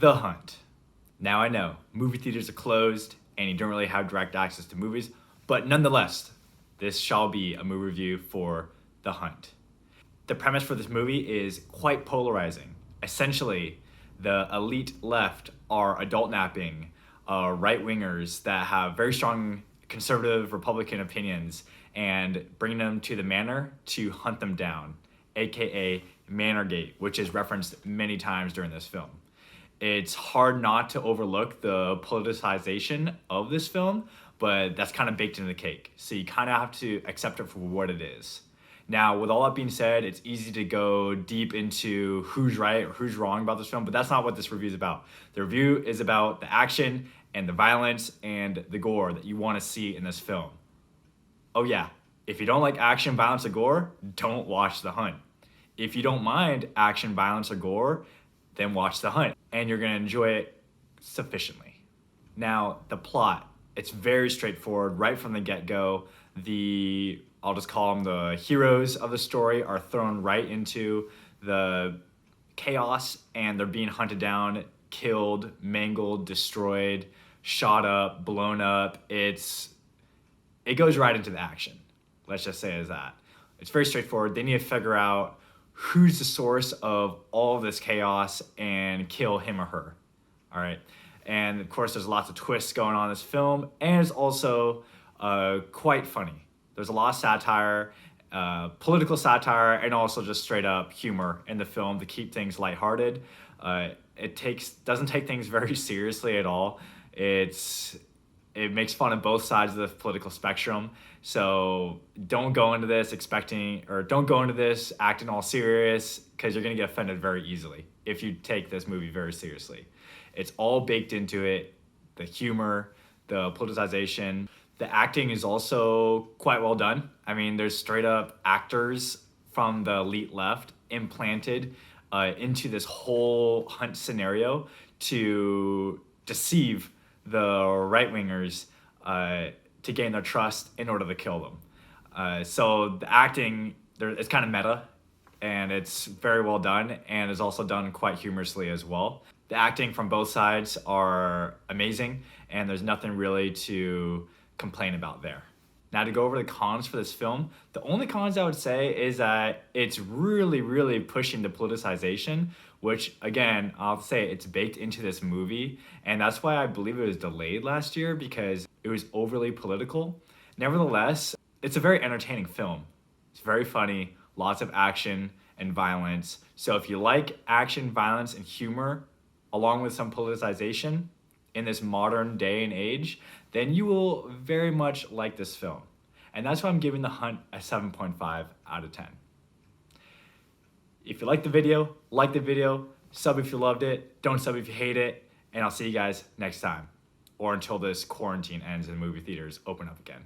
The Hunt. Now I know, movie theaters are closed and you don't really have direct access to movies, but nonetheless, this shall be a movie review for The Hunt. The premise for this movie is quite polarizing. Essentially, the elite left are adult napping right-wingers that have very strong conservative Republican opinions and bring them to the manor to hunt them down, aka Manorgate, which is referenced many times during this film. It's hard not to overlook the politicization of this film, but that's kind of baked into the cake. So you kind of have to accept it for what it is. Now, with all that being said, it's easy to go deep into who's right or who's wrong about this film, but that's not what this review is about. The review is about the action and the violence and the gore that you want to see in this film. Oh yeah, if you don't like action, violence, or gore, don't watch The Hunt. If you don't mind action, violence, or gore, then watch The Hunt, and you're gonna enjoy it sufficiently. Now, the plot, it's very straightforward right from the get-go. I'll just call them the heroes of the story, are thrown right into the chaos, and they're being hunted down, killed, mangled, destroyed, shot up, blown up. It goes right into the action. Let's just say it as that. It's very straightforward. They need to figure out who's the source of all of this chaos and kill him or her. All right. And of course, there's lots of twists going on in this film, and it's also quite funny. There's a lot of satire, political satire, and also just straight up humor in the film to keep things lighthearted. It doesn't take things very seriously at all. It makes fun of both sides of the political spectrum. So don't go into this acting all serious, because you're gonna get offended very easily if you take this movie very seriously. It's all baked into it, the humor, the politicization. The acting is also quite well done. I mean, there's straight up actors from the elite left implanted into this whole hunt scenario to deceive the right-wingers to gain their trust in order to kill them. So the acting, it's kind of meta, and it's very well done, and is also done quite humorously as well. The acting from both sides are amazing, and there's nothing really to complain about there. Now, to go over the cons for this film, the only cons I would say is that it's really, really pushing the politicization, which, again, I'll say it's baked into this movie, and that's why I believe it was delayed last year, because it was overly political. Nevertheless, it's a very entertaining film. It's very funny, lots of action and violence. So if you like action, violence, and humor, along with some politicization in this modern day and age, then you will very much like this film. And that's why I'm giving The Hunt a 7.5 out of 10. If you like the video, sub if you loved it, don't sub if you hate it, and I'll see you guys next time, or until this quarantine ends and movie theaters open up again.